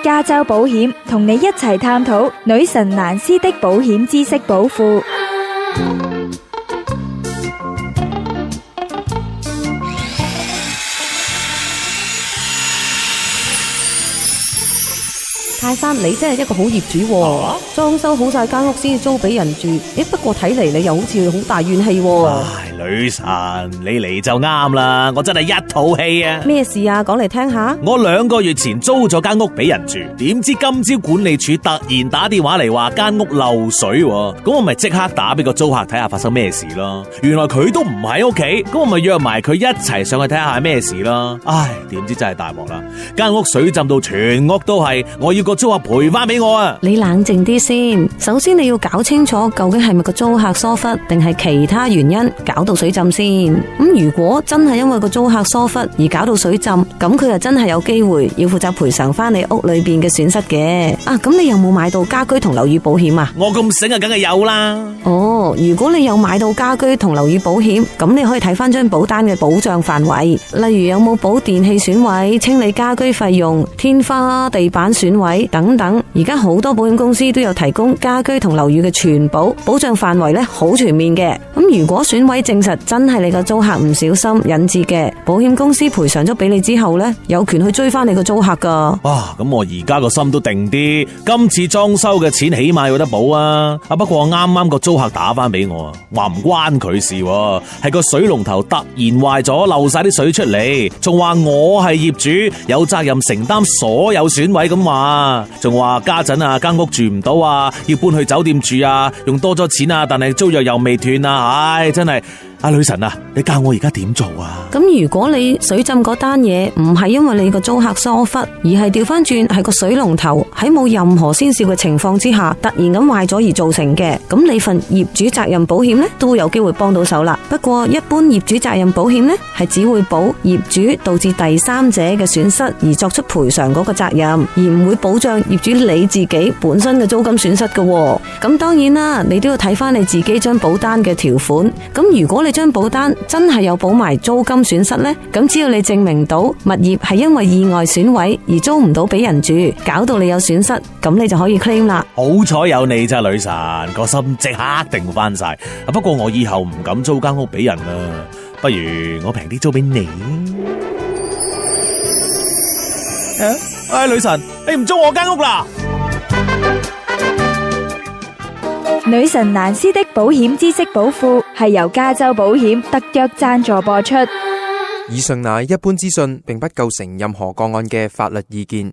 加州保險同你一齊探討女神蘭斯的保險知識寶庫。泰山，你真係一個好業主喎，裝修好晒間屋先租俾人住。不過睇嚟你又好似好大怨氣喎。唉，女神，你嚟就啱啦，我真係一套戲啊！咩事啊？講嚟聽下。我2個月前租咗間屋俾人住，點知今朝管理處突然打電話嚟話間屋漏水，咁我咪即刻打俾個租客睇下發生咩事咯。原來佢都唔喺屋企，咁我咪約埋佢一齊上去睇下係咩事咯。唉，點知真係大鑊啦！間屋水浸到全屋都係，我要個租客賠翻俾我啊！你冷靜啲先，首先你要搞清楚究竟係咪個租客疏忽，定係其他原因搞到水浸先。咁如果真係因為個租客疏忽而搞到水浸，咁佢就真係有機會要負責賠償翻你屋裏邊嘅損失嘅。咁你有冇買到家居同樓宇保險啊？我咁醒啊，梗係有啦。哦，如果你有買到家居同樓宇保險，咁你可以睇翻張保單嘅保障範圍，例如有冇保電器損毀、清理家居費用、天花、地板損毀等等。而家好多保險公司都有提供家居同樓宇嘅全保，保障範圍咧好全面嘅。咁如果損毀證實真係你個租客唔小心引致嘅，保險公司賠償咗俾你之後咧，有權去追翻你個租客噶。哇，咁我而家個心都定啲，今次裝修嘅錢起碼有得補啊！不過啱啱個租客打翻俾我，話唔關佢事，係個水龍頭突然壞咗，漏晒啲水出嚟，仲話我係業主，有責任承擔所有損毀咁話，仲話家陣啊間屋住唔到啊，要搬去酒店住啊，用多咗錢啊，但係租約又未斷啊，唉，真係。女神啊，你教我而家點做啊？咁如果你水浸嗰單嘢唔係因為你個租客疏忽，而係調翻轉係個水龍頭喺冇任何先兆嘅情況之下突然咁壞咗而造成嘅，咁你份業主責任保險呢都有機會幫到手啦。不過一般業主責任保險呢係只會保業主導致第三者嘅損失而作出賠償嗰個責任，而唔會保障業主你自己本身嘅租金損失嘅。咁當然啦，你都要睇翻你自己張保單嘅條款。咁如果你張保單真係有保埋租金損失呢，咁只要你證明到物業係因為意外損毀而租唔到俾人住，搞到你有損失，咁你就可以 claim 啦。好彩有你咋，女神，個心即刻定翻晒。不過我以後唔敢租間屋俾人啦，不如我平啲租俾你。女神，你唔租我間屋啦？女神蘭斯的保險知識寶庫係由加州保險特約贊助播出。以上乃一般資訊，並不構成任何個案嘅法律意見。